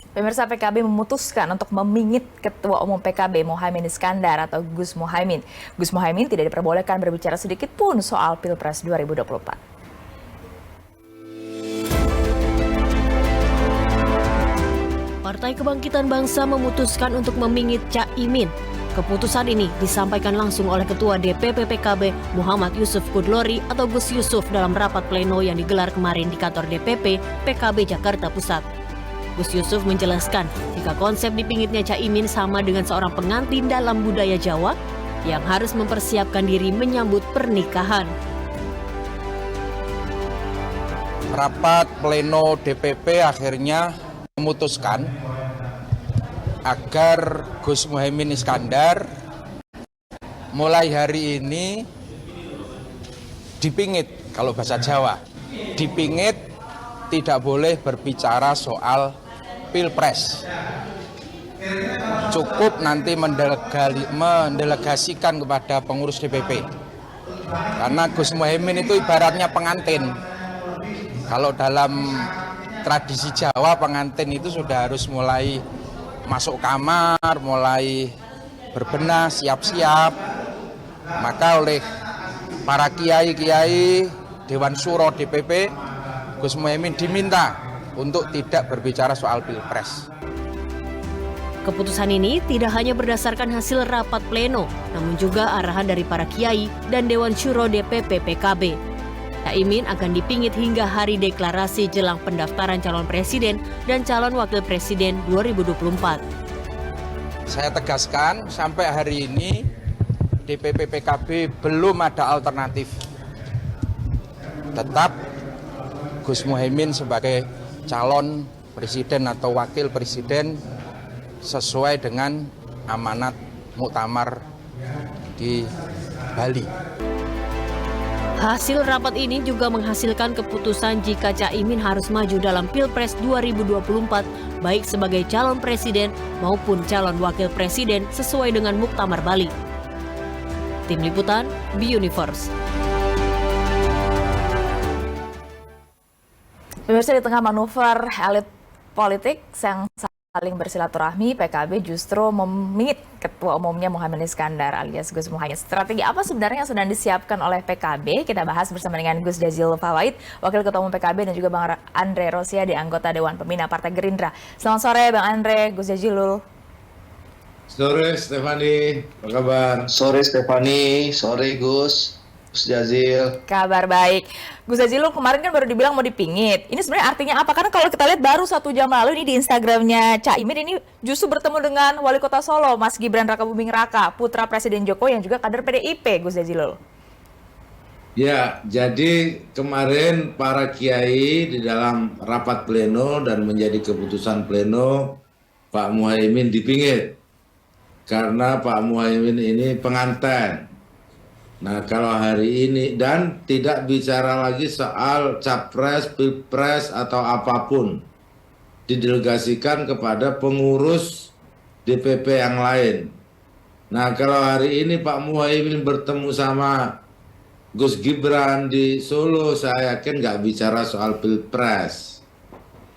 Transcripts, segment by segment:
Pemirsa, PKB memutuskan untuk memingit Ketua Umum PKB Muhaimin Iskandar atau Gus Muhaimin. Gus Muhaimin tidak diperbolehkan berbicara sedikit pun soal Pilpres 2024. Partai Kebangkitan Bangsa memutuskan untuk memingit Cak Imin. Keputusan ini disampaikan langsung oleh Ketua DPP PKB Muhammad Yusuf Kudlori atau Gus Yusuf dalam rapat pleno yang digelar kemarin di kantor DPP PKB Jakarta Pusat. Gus Yusuf menjelaskan jika konsep dipingitnya Cak Imin sama dengan seorang pengantin dalam budaya Jawa yang harus mempersiapkan diri menyambut pernikahan. Rapat pleno DPP akhirnya memutuskan agar Gus Muhaimin Iskandar mulai hari ini dipingit, kalau bahasa Jawa. Dipingit, tidak boleh berbicara soal Pilpres. Cukup nanti mendelegasikan kepada pengurus DPP. Karena Gus Muhaimin itu ibaratnya pengantin. Kalau dalam tradisi Jawa, pengantin itu sudah harus mulai masuk kamar, mulai berbenah, siap-siap. Maka oleh para kiai-kiai Dewan Syuro DPP, Gus Muhaimin diminta untuk tidak berbicara soal Pilpres. Keputusan ini tidak hanya berdasarkan hasil rapat pleno, namun juga arahan dari para kiai dan Dewan Syuro DPP PKB. Cak Imin akan dipingit hingga hari deklarasi jelang pendaftaran calon presiden dan calon wakil presiden 2024. Saya tegaskan, sampai hari ini DPP PKB belum ada alternatif. Tetap Gus Muhaimin sebagai calon presiden atau wakil presiden sesuai dengan amanat muktamar di Bali. Hasil rapat ini juga menghasilkan keputusan jika Cak Imin harus maju dalam Pilpres 2024 baik sebagai calon presiden maupun calon wakil presiden sesuai dengan muktamar Bali. Tim Liputan, B-Universe. Pemirsa, di tengah manuver elit politik yang saling bersilaturahmi, PKB justru memingit Ketua Umumnya Muhaimin Iskandar alias Gus Muhaimin. Strategi apa sebenarnya yang sedang disiapkan oleh PKB? Kita bahas bersama dengan Gus Jazil Fawait, Wakil Ketua Umum PKB, dan juga Bang Andre Rosiade, anggota Dewan Pembina Partai Gerindra. Selamat sore Bang Andre, Gus Jazilul. Sore Stefani, apa kabar? Sore Stefani, sore Gus Jazil. Kabar baik. Gus Jazilul, kemarin kan baru dibilang mau dipingit. Ini sebenarnya artinya apa? Karena kalau kita lihat baru 1 jam lalu ini di Instagramnya Cak Imin ini justru bertemu dengan Wali Kota Solo, Mas Gibran Rakabuming Raka, putra Presiden Jokowi yang juga kader PDIP, Gus Jazilul. Ya, jadi kemarin para kiai di dalam rapat pleno dan menjadi keputusan pleno, Pak Muhaimin dipingit. Karena Pak Muhaimin ini pengantin. Nah, kalau hari ini dan tidak bicara lagi soal capres, pilpres atau apapun, didelegasikan kepada pengurus DPP yang lain. Nah, kalau hari ini Pak Muhaimin bertemu sama Gus Gibran di Solo, saya yakin nggak bicara soal pilpres.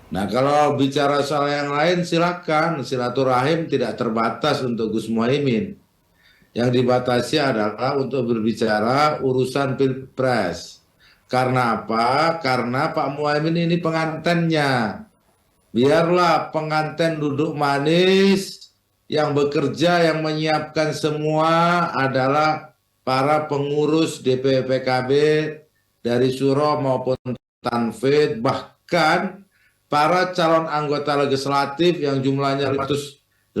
Nah, kalau bicara soal yang lain silakan, silaturahim tidak terbatas untuk Gus Muhaimin. Yang dibatasi adalah untuk berbicara urusan pilpres. Karena apa? Karena Pak Muhaimin ini pengantennya. Biarlah pengantin duduk manis, yang bekerja, yang menyiapkan semua adalah para pengurus DPP PKB dari Syuro maupun Tanfid, bahkan para calon anggota legislatif yang jumlahnya 180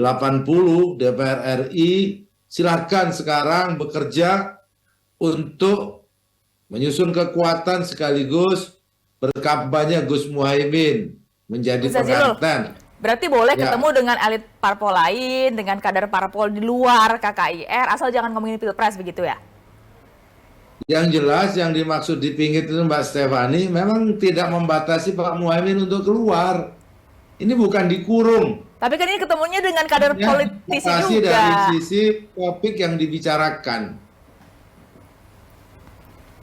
DPR RI. Silakan sekarang bekerja untuk menyusun kekuatan sekaligus berkampanye Gus Muhaimin menjadi pengantin. Berarti boleh ketemu dengan elit parpol lain, dengan kader parpol di luar KKIR, asal jangan ngomongin pilpres begitu ya? Yang jelas yang dimaksud dipingit itu Mbak Stefani memang tidak membatasi Pak Muhaimin untuk keluar. Ini bukan dikurung. Tapi kan ini ketemunya dengan kader politisi juga. Dari sisi topik yang dibicarakan.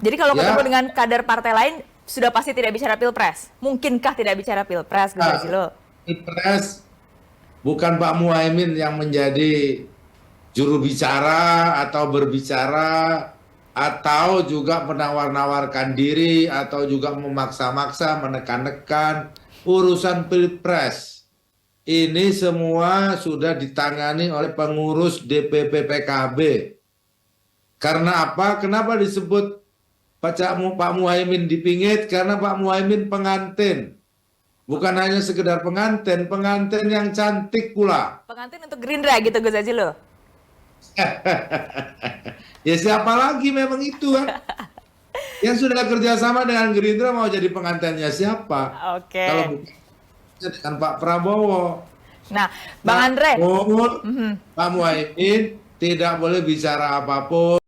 Jadi kalau ketemu dengan kader partai lain, sudah pasti tidak bicara pilpres. Mungkinkah tidak bicara pilpres, Gus Jazilul? Pilpres bukan Pak Muhaimin yang menjadi juru bicara atau berbicara atau juga menawar-nawarkan diri atau juga memaksa-maksa, menekan-nekan urusan pilpres. Ini semua sudah ditangani oleh pengurus DPP PKB. Karena apa? Kenapa disebut Pak Muhaimin dipingit? Karena Pak Muhaimin pengantin. Bukan hanya sekedar pengantin, pengantin yang cantik pula. Pengantin untuk Gerindra gitu Gus Jazilul. Ya siapa lagi memang itu kan? Yang sudah kerjasama dengan Gerindra mau jadi pengantinnya siapa? Oke. Kalau bukan dengan Pak Prabowo. Nah, Bang Andre. Pak Muhaimin tidak boleh bicara apapun.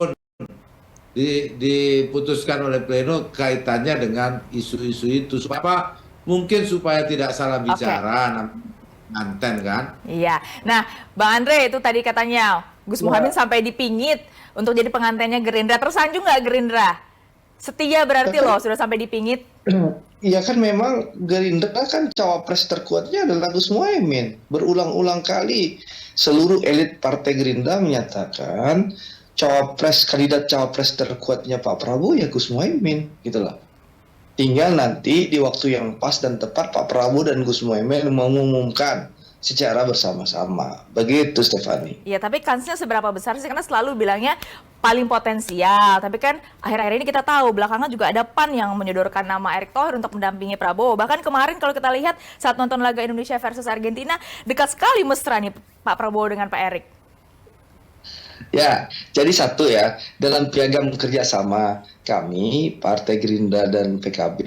Diputuskan oleh pleno kaitannya dengan isu-isu itu. Supaya apa? Mungkin supaya tidak salah bicara. Manten kan? Iya. Nah, Bang Andre itu tadi katanya Gus Muhaimin sampai dipingit untuk jadi pengantinnya Gerindra. Tersanjung nggak Gerindra? Setia berarti loh sudah sampai dipingit. Iya kan memang Gerindra kan cawapres terkuatnya adalah Gus Muhaimin. Berulang-ulang kali seluruh elit Partai Gerindra menyatakan kandidat cawapres terkuatnya Pak Prabowo ya Gus Muhaimin gitu loh. Tinggal nanti di waktu yang pas dan tepat Pak Prabowo dan Gus Muhaimin mengumumkan secara bersama-sama. Begitu Stefani. Ya, tapi kansnya seberapa besar sih? Karena selalu bilangnya paling potensial. Tapi kan akhir-akhir ini kita tahu belakangan juga ada PAN yang menyodorkan nama Erick Thohir untuk mendampingi Prabowo. Bahkan kemarin kalau kita lihat saat nonton laga Indonesia versus Argentina, dekat sekali mesra nih Pak Prabowo dengan Pak Erick. Ya, jadi satu ya, dalam piagam kerjasama kami, Partai Gerindra dan PKB,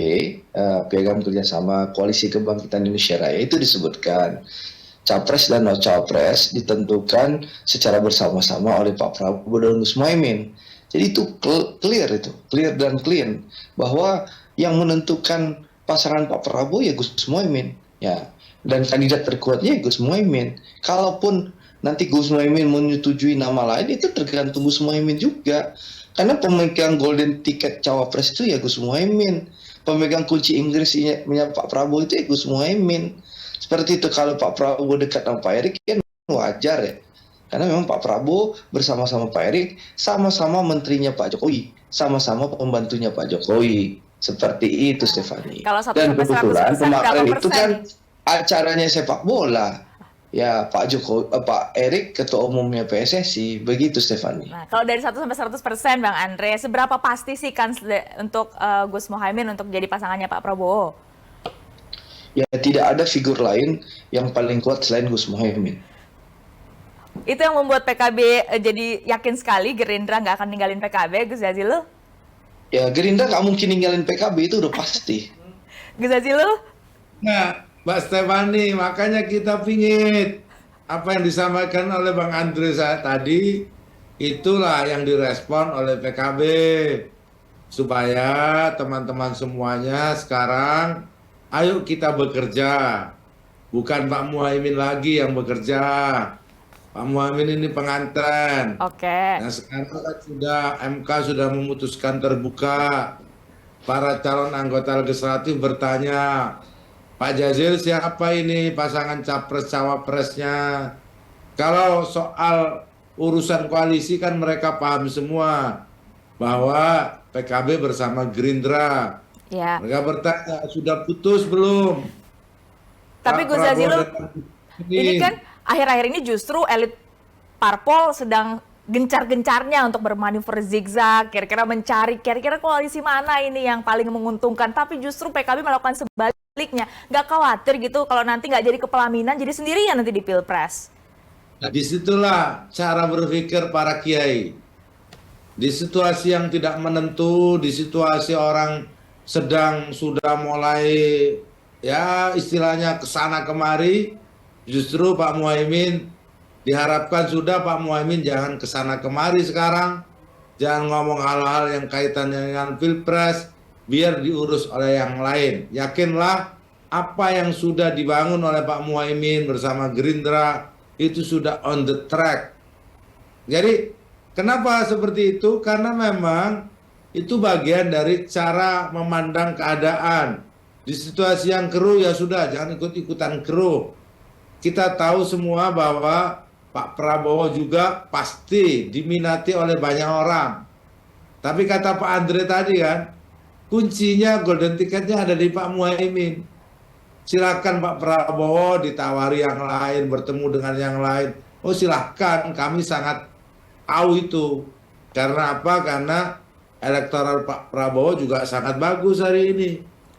piagam kerjasama Koalisi Kebangkitan Indonesia Raya itu disebutkan capres dan non capres ditentukan secara bersama-sama oleh Pak Prabowo dan Gus Muhaimin. Jadi itu clear dan clean bahwa yang menentukan pasangan Pak Prabowo ya Gus Muhaimin, ya, dan kandidat terkuatnya ya Gus Muhaimin. Kalaupun nanti Gus Muhaimin menyetujui nama lain itu tergantung Gus Muhaimin juga. Karena pemegang golden ticket cawapres itu ya Gus Muhaimin. Pemegang kunci Inggrisnya Pak Prabowo itu ya Gus Muhaimin. Seperti itu kalau Pak Prabowo dekat sama Pak Erick kan wajar ya. Karena memang Pak Prabowo bersama-sama Pak Erick sama-sama menterinya Pak Jokowi, sama-sama pembantunya Pak Jokowi. Seperti itu Stefani. Kalau 1 Dan sampai 100% kebetulan kemarin berapa itu persen kan nih? acaranya sepak bola. Ya Pak Erick ketua umumnya PSSI, begitu Stefani. Nah, kalau dari 1 sampai 100% Bang Andre, seberapa pasti sih kans untuk Gus Muhaimin untuk jadi pasangannya Pak Prabowo? Ya tidak ada figur lain yang paling kuat selain Gus Muhaimin. Itu yang membuat PKB jadi yakin sekali Gerindra nggak akan ninggalin PKB, Gus Jazilul? Ya Gerindra nggak mungkin ninggalin PKB, itu udah pasti. Gus Jazilul? Nah, Mbak Stefani, makanya kita pingit apa yang disampaikan oleh Bang Andre saat tadi, itulah yang direspon oleh PKB. Supaya teman-teman semuanya sekarang, ayo kita bekerja. Bukan Pak Muhaimin lagi yang bekerja. Pak Muhaimin ini pengantin. Oke. Nah sekarang kan MK sudah memutuskan terbuka. Para calon anggota legislatif bertanya, Pak Jazil siapa ini pasangan capres-cawapresnya? Kalau soal urusan koalisi kan mereka paham semua bahwa PKB bersama Gerindra. Ya. Mereka bertanya, sudah putus belum? Tapi Pak Gus Prabowo Jazilul, dan ini kan akhir-akhir ini justru elit parpol sedang gencar-gencarnya untuk bermanuver zigzag, kira-kira mencari kira-kira koalisi mana ini yang paling menguntungkan. Tapi justru PKB melakukan sebaliknya. Nggak khawatir gitu kalau nanti nggak jadi kepelaminan, jadi sendirian nanti di Pilpres. Nah, disitulah cara berpikir para kiai. Di situasi yang tidak menentu, di situasi orang sedang sudah mulai ya istilahnya kesana kemari, justru Pak Muhaimin diharapkan sudah Pak Muhaimin jangan kesana kemari sekarang, jangan ngomong hal-hal yang kaitannya dengan Pilpres, biar diurus oleh yang lain. Yakinlah apa yang sudah dibangun oleh Pak Muhaimin bersama Gerindra itu sudah on the track. Jadi kenapa seperti itu? Karena memang itu bagian dari cara memandang keadaan. Di situasi yang keruh ya sudah, jangan ikut-ikutan keruh. kita tahu semua bahwa Pak Prabowo juga pasti diminati oleh banyak orang. Tapi kata Pak Andre tadi kan, kuncinya golden ticketnya ada di Pak Muhaimin. Silakan Pak Prabowo ditawari yang lain, bertemu dengan yang lain. Oh silakan, kami sangat tahu itu. Karena apa? Karena elektoral Pak Prabowo juga sangat bagus hari ini.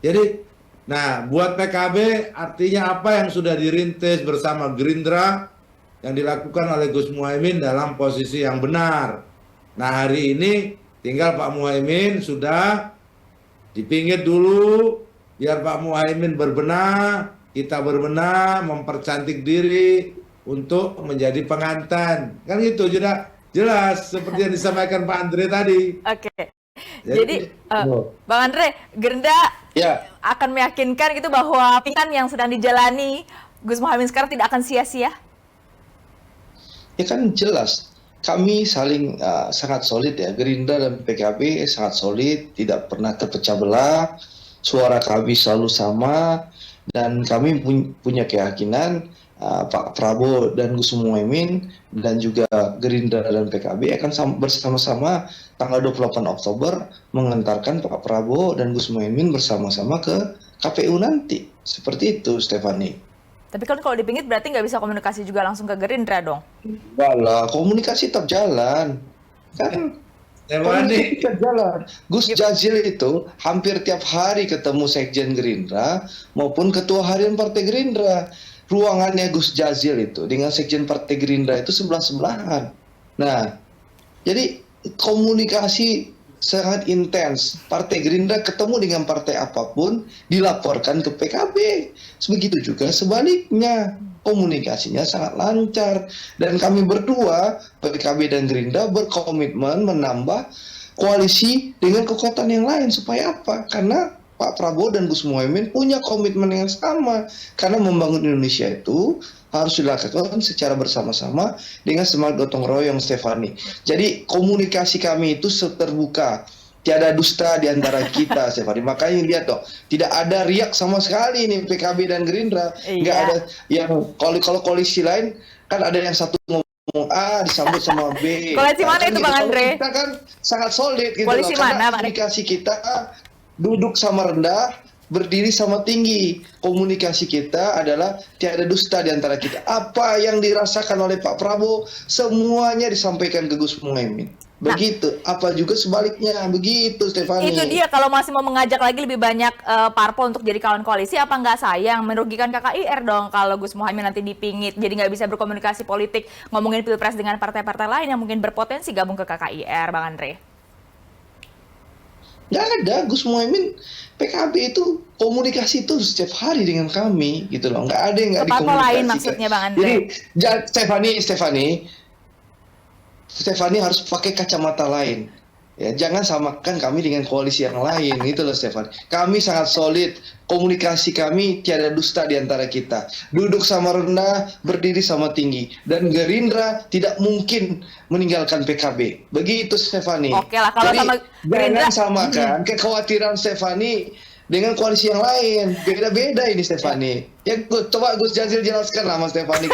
Jadi, nah buat PKB artinya apa yang sudah dirintis bersama Gerindra yang dilakukan oleh Gus Muhaimin dalam posisi yang benar. Nah hari ini tinggal Pak Muhaimin sudah dipinggit dulu, biar Pak Muhaimin berbenah, kita berbenah, mempercantik diri untuk menjadi pengantin. Kan gitu, jelas seperti yang disampaikan Pak Andre tadi. Oke. Jadi, Bang Andre, Gerindra Ya, akan meyakinkan gitu bahwa pilihan yang sedang dijalani Gus Muhaimin sekarang tidak akan sia-sia? ya kan jelas. Kami saling sangat solid ya. Gerindra dan PKB sangat solid, tidak pernah terpecah belah. Suara kami selalu sama, dan kami punya keyakinan Pak Prabowo dan Gus Muhaimin dan juga Gerindra dan PKB akan bersama-sama tanggal 28 Oktober mengantarkan Pak Prabowo dan Gus Muhaimin bersama-sama ke KPU nanti. Seperti itu, Stefani. Tapi kan kalau dipingit berarti nggak bisa komunikasi juga langsung ke Gerindra dong? Walah, komunikasi tetap jalan. Kan komunikasi tetap jalan. Gus Jazil itu hampir tiap hari ketemu Sekjen Gerindra maupun Ketua Harian Partai Gerindra. Ruangannya Gus Jazil itu dengan Sekjen Partai Gerindra itu sebelah-sebelahan. Nah, jadi komunikasi sangat intens. Partai Gerindra ketemu dengan partai apapun dilaporkan ke PKB. Begitu juga sebaliknya. Komunikasinya sangat lancar. Dan kami berdua, PKB dan Gerindra, berkomitmen menambah koalisi dengan kekuatan yang lain. Supaya apa? Karena Pak Prabowo dan Gus Muhaimin punya komitmen yang sama. Karena membangun Indonesia itu harus dilakukan secara bersama-sama dengan semangat gotong royong, Stefani. Jadi komunikasi kami itu terbuka. Tiada dusta di antara kita, Stefani. Makanya lihat dong, tidak ada riak sama sekali nih PKB dan Gerindra. Nggak ada yang kalau koalisi lain kan ada yang satu ngomong A disambut sama B. Koalisi mana itu, Bang Andre? Kita kan sangat solid gitu Koalisi loh. mana, Bang? Komunikasi kita duduk sama rendah, berdiri sama tinggi. Komunikasi kita adalah tiada dusta di antara kita. Apa yang dirasakan oleh Pak Prabowo, semuanya disampaikan ke Gus Muhaimin. Begitu. Apa juga sebaliknya. Begitu, Stefani. Itu dia, kalau masih mau mengajak lagi lebih banyak parpol untuk jadi kawan koalisi, apa nggak sayang? Merugikan KKIR dong kalau Gus Muhaimin nanti dipingit, jadi nggak bisa berkomunikasi politik, ngomongin pilpres dengan partai-partai lain yang mungkin berpotensi gabung ke KKIR, Bang Andre. Nggak ada. Gus Muhaimin PKB itu komunikasi itu setiap hari dengan kami gitu loh. Nggak ada yang nggak Parpol lain dikomunikasikan. maksudnya, Bang Andre. Jadi Stefani harus pakai kacamata lain. Ya, jangan samakan kami dengan koalisi yang lain gitu loh, Stefani. Kami sangat solid, komunikasi kami tiada dusta di antara kita. Duduk sama rendah, berdiri sama tinggi. Dan Gerindra tidak mungkin meninggalkan PKB. Begitu, Stefani. Oke lah, kalau jadi, sama Gerindra, jangan samakan kekhawatiran Stefani dengan koalisi yang lain. Beda-beda ini, Stefani. Ya, coba Gus Jazil jelaskan lah, Mas Stefani.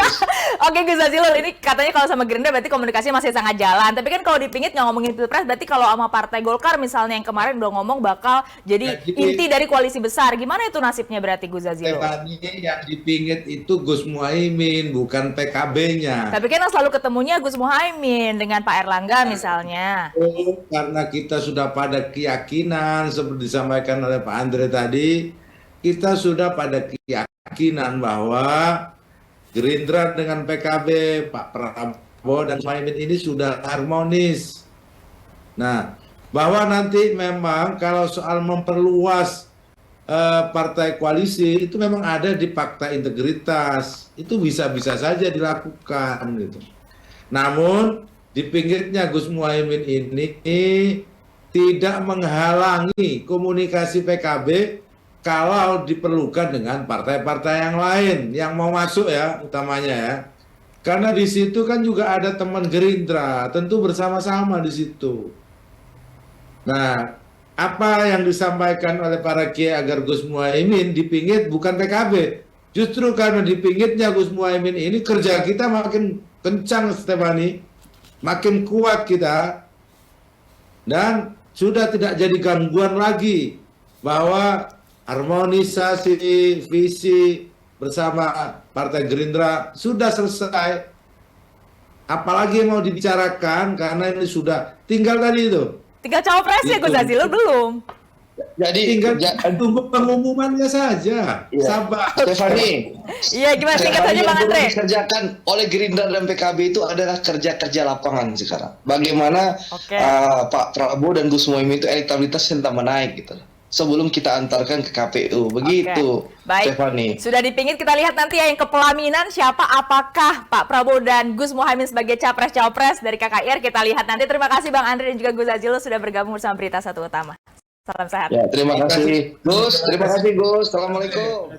Oke, Gus Jazilul, ini katanya kalau sama Gerindra berarti komunikasi masih sangat jalan. Tapi kan kalau dipingit nggak ngomongin pilpres, berarti kalau sama Partai Golkar misalnya yang kemarin udah ngomong bakal jadi inti dari koalisi besar. Gimana itu nasibnya berarti, Gus Jazilul? Stefani, yang dipingit itu Gus Muhaimin, bukan PKB-nya. Tapi kan yang selalu ketemunya Gus Muhaimin dengan Pak Erlangga misalnya. Karena kita sudah pada keyakinan, seperti disampaikan oleh Pak Andre tadi, kita sudah pada keyakinan bahwa Gerindra dengan PKB, Pak Prabowo dan Muhaimin ini sudah harmonis. Nah, bahwa nanti memang kalau soal memperluas partai koalisi itu memang ada di fakta integritas, itu bisa-bisa saja dilakukan gitu. Namun di pinggirnya Gus Muhaimin ini tidak menghalangi komunikasi PKB kalau diperlukan dengan partai-partai yang lain yang mau masuk ya, utamanya ya. Karena di situ kan juga ada teman Gerindra, tentu bersama-sama di situ. Nah, apa yang disampaikan oleh para kiai agar Gus Muhaimin dipingit bukan PKB, Justru karena dipingitnya Gus Muhaimin ini kerja kita makin kencang, Stefani, makin kuat kita, dan sudah tidak jadi gangguan lagi bahwa harmonisasi visi bersama Partai Gerindra sudah selesai. Apalagi yang mau dibicarakan karena ini sudah tinggal tadi itu. Tinggal cawapresnya Gus Jazilul belum. Jadi Tinggal tunggu pengumumannya saja. Iya. Sabar. Stefani, Iya, gimana singkat saja yang Bang perlu Andre? dikerjakan oleh Gerindra dan PKB itu adalah kerja-kerja lapangan sekarang. Bagaimana Oke. Pak Prabowo dan Gus Muhaimin itu elektabilitasnya entah menaik gitu. Sebelum kita antarkan ke KPU, begitu. Oke. Baik, Stefani. sudah dipingit, kita lihat nanti ya yang ke pelaminan siapa, apakah Pak Prabowo dan Gus Muhaimin sebagai capres-cawapres dari KKIR, kita lihat nanti. Terima kasih Bang Andre dan juga Gus Jazilul sudah bergabung bersama Berita Satu Utama. Salam sehat. Ya, terima kasih Gus. Terima kasih Gus. Assalamualaikum.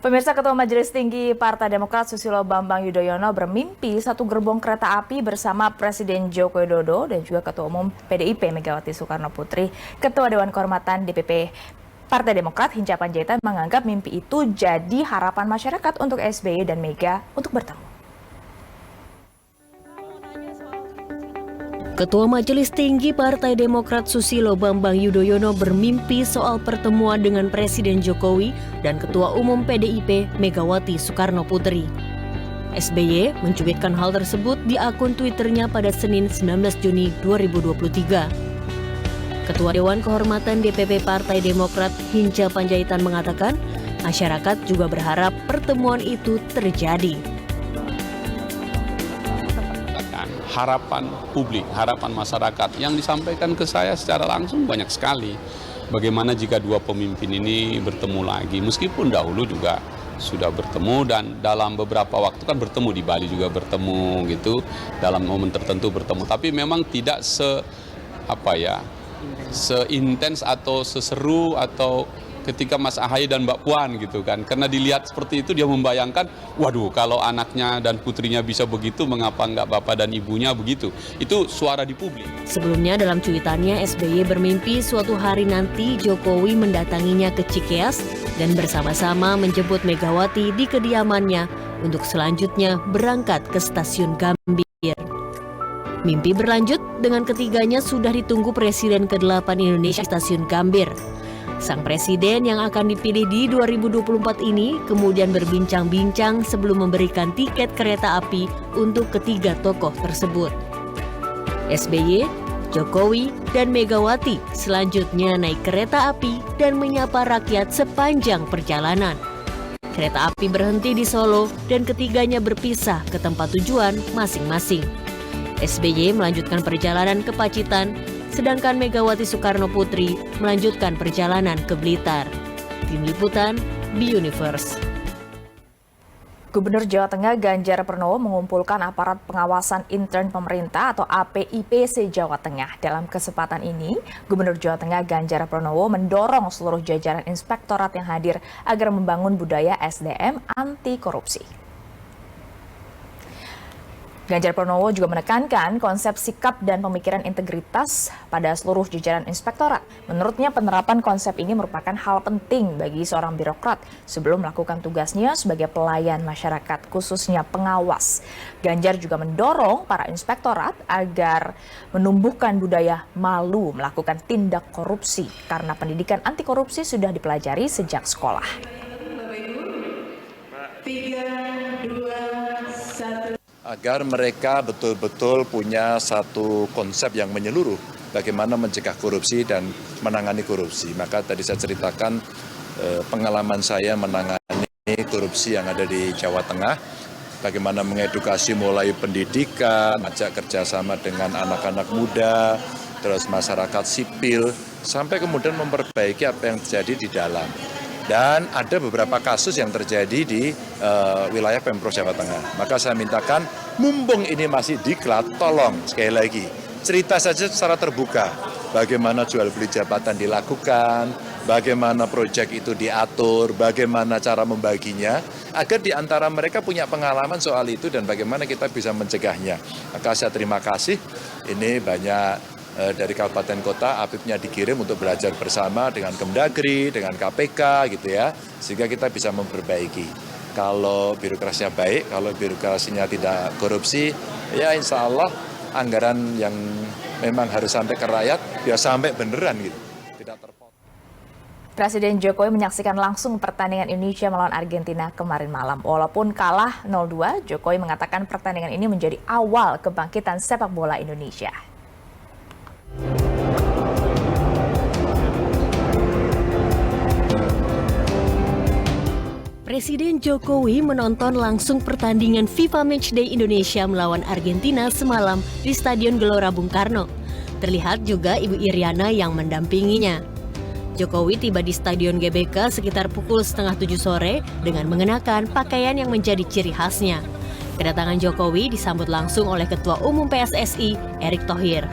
Pemirsa, Ketua Majelis Tinggi Partai Demokrat Susilo Bambang Yudhoyono bermimpi satu gerbong kereta api bersama Presiden Joko Widodo dan juga Ketua Umum PDIP Megawati Soekarno Putri. Ketua Dewan Kehormatan DPP Partai Demokrat Hinca Panjaitan menganggap mimpi itu jadi harapan masyarakat untuk SBY dan Mega untuk bertemu. Ketua Majelis Tinggi Partai Demokrat Susilo Bambang Yudhoyono bermimpi soal pertemuan dengan Presiden Jokowi dan Ketua Umum PDIP Megawati Soekarno Putri. SBY mencuitkan hal tersebut di akun Twitternya pada Senin 19 Juni 2023. Ketua Dewan Kehormatan DPP Partai Demokrat Hinca Panjaitan mengatakan, masyarakat juga berharap pertemuan itu terjadi. Harapan publik, harapan masyarakat yang disampaikan ke saya secara langsung banyak sekali. Bagaimana jika dua pemimpin ini bertemu lagi, meskipun dahulu juga sudah bertemu dan dalam beberapa waktu kan bertemu di Bali juga bertemu gitu, dalam momen tertentu bertemu. Tapi memang tidak seintens atau seseru atau ketika Mas Ahaye dan Mbak Puan gitu kan. Karena dilihat seperti itu dia membayangkan, waduh kalau anaknya dan putrinya bisa begitu, mengapa enggak bapak dan ibunya begitu. Itu suara di publik. Sebelumnya dalam cuitannya, SBY bermimpi suatu hari nanti Jokowi mendatanginya ke Cikeas dan bersama-sama menjemput Megawati di kediamannya untuk selanjutnya berangkat ke stasiun Gambir. Mimpi berlanjut dengan ketiganya sudah ditunggu Presiden ke-8 Indonesia di stasiun Gambir. Sang presiden yang akan dipilih di 2024 ini kemudian berbincang-bincang sebelum memberikan tiket kereta api untuk ketiga tokoh tersebut. SBY, Jokowi, dan Megawati selanjutnya naik kereta api dan menyapa rakyat sepanjang perjalanan. Kereta api berhenti di Solo dan ketiganya berpisah ke tempat tujuan masing-masing. SBY melanjutkan perjalanan ke Pacitan, sedangkan Megawati Soekarno Putri melanjutkan perjalanan ke Blitar. Tim Liputan, B-Universe. Gubernur Jawa Tengah Ganjar Pranowo mengumpulkan aparat pengawasan intern pemerintah atau APIPC Jawa Tengah. Dalam kesempatan ini, Gubernur Jawa Tengah Ganjar Pranowo mendorong seluruh jajaran inspektorat yang hadir agar membangun budaya SDM anti korupsi. Ganjar Pranowo juga menekankan konsep sikap dan pemikiran integritas pada seluruh jajaran inspektorat. Menurutnya penerapan konsep ini merupakan hal penting bagi seorang birokrat sebelum melakukan tugasnya sebagai pelayan masyarakat, khususnya pengawas. Ganjar juga mendorong para inspektorat agar menumbuhkan budaya malu melakukan tindak korupsi karena pendidikan anti korupsi sudah dipelajari sejak sekolah. Agar mereka betul-betul punya satu konsep yang menyeluruh bagaimana mencegah korupsi dan menangani korupsi. Maka tadi saya ceritakan pengalaman saya menangani korupsi yang ada di Jawa Tengah, bagaimana mengedukasi mulai pendidikan, ajak kerjasama dengan anak-anak muda, terus masyarakat sipil, sampai kemudian memperbaiki apa yang terjadi di dalam. Dan ada beberapa kasus yang terjadi di wilayah Pemprov Jawa Tengah. Maka saya mintakan, mumpung ini masih diklat, tolong sekali lagi, cerita saja secara terbuka. Bagaimana jual beli jabatan dilakukan, bagaimana proyek itu diatur, bagaimana cara membaginya, agar di antara mereka punya pengalaman soal itu dan bagaimana kita bisa mencegahnya. Maka saya terima kasih, ini banyak dari kabupaten kota, Apipnya dikirim untuk belajar bersama dengan Kemdagri, dengan KPK gitu ya, sehingga kita bisa memperbaiki. Kalau birokrasinya baik, kalau birokrasinya tidak korupsi, ya insya Allah anggaran yang memang harus sampai ke rakyat, ya sampai beneran gitu, tidak terpotong. Presiden Jokowi menyaksikan langsung pertandingan Indonesia melawan Argentina kemarin malam. Walaupun kalah 0-2, Jokowi mengatakan pertandingan ini menjadi awal kebangkitan sepak bola Indonesia. Presiden Jokowi menonton langsung pertandingan FIFA Matchday Indonesia melawan Argentina semalam di Stadion Gelora Bung Karno. Terlihat juga Ibu Iriana yang mendampinginya. Jokowi tiba di Stadion GBK sekitar pukul 6:30 sore dengan mengenakan pakaian yang menjadi ciri khasnya. Kedatangan Jokowi disambut langsung oleh Ketua Umum PSSI, Erick Thohir.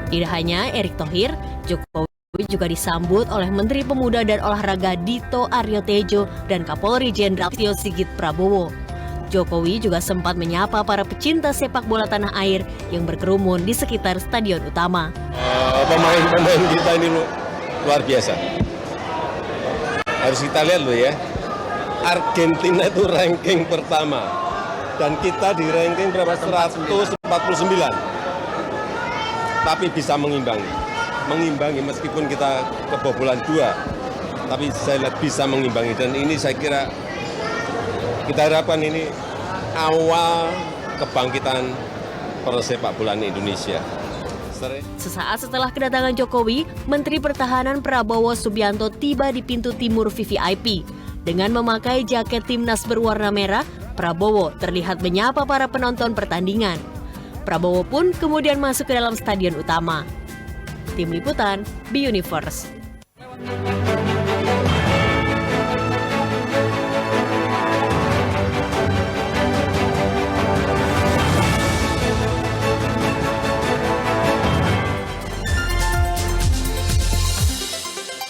Tidak hanya Erick Thohir, Jokowi juga disambut oleh Menteri Pemuda dan Olahraga Dito Aryo Tejo dan Kapolri Jenderal Tio Sigit Prabowo. Jokowi juga sempat menyapa para pecinta sepak bola tanah air yang berkerumun di sekitar stadion utama. Pemain-pemain kita ini luar biasa. Harus kita lihat loh ya. Argentina itu ranking pertama dan kita di ranking berapa? 149. Tapi bisa mengimbangi meskipun kita kebobolan 2, tapi saya lihat bisa mengimbangi, dan ini saya kira kita harapkan ini awal kebangkitan persepak bolaan Indonesia. Sesaat setelah kedatangan Jokowi, Menteri Pertahanan Prabowo Subianto tiba di pintu timur VVIP. Dengan memakai jaket timnas berwarna merah, Prabowo terlihat menyapa para penonton pertandingan. Prabowo pun kemudian masuk ke dalam stadion utama. Tim Liputan, B-Universe.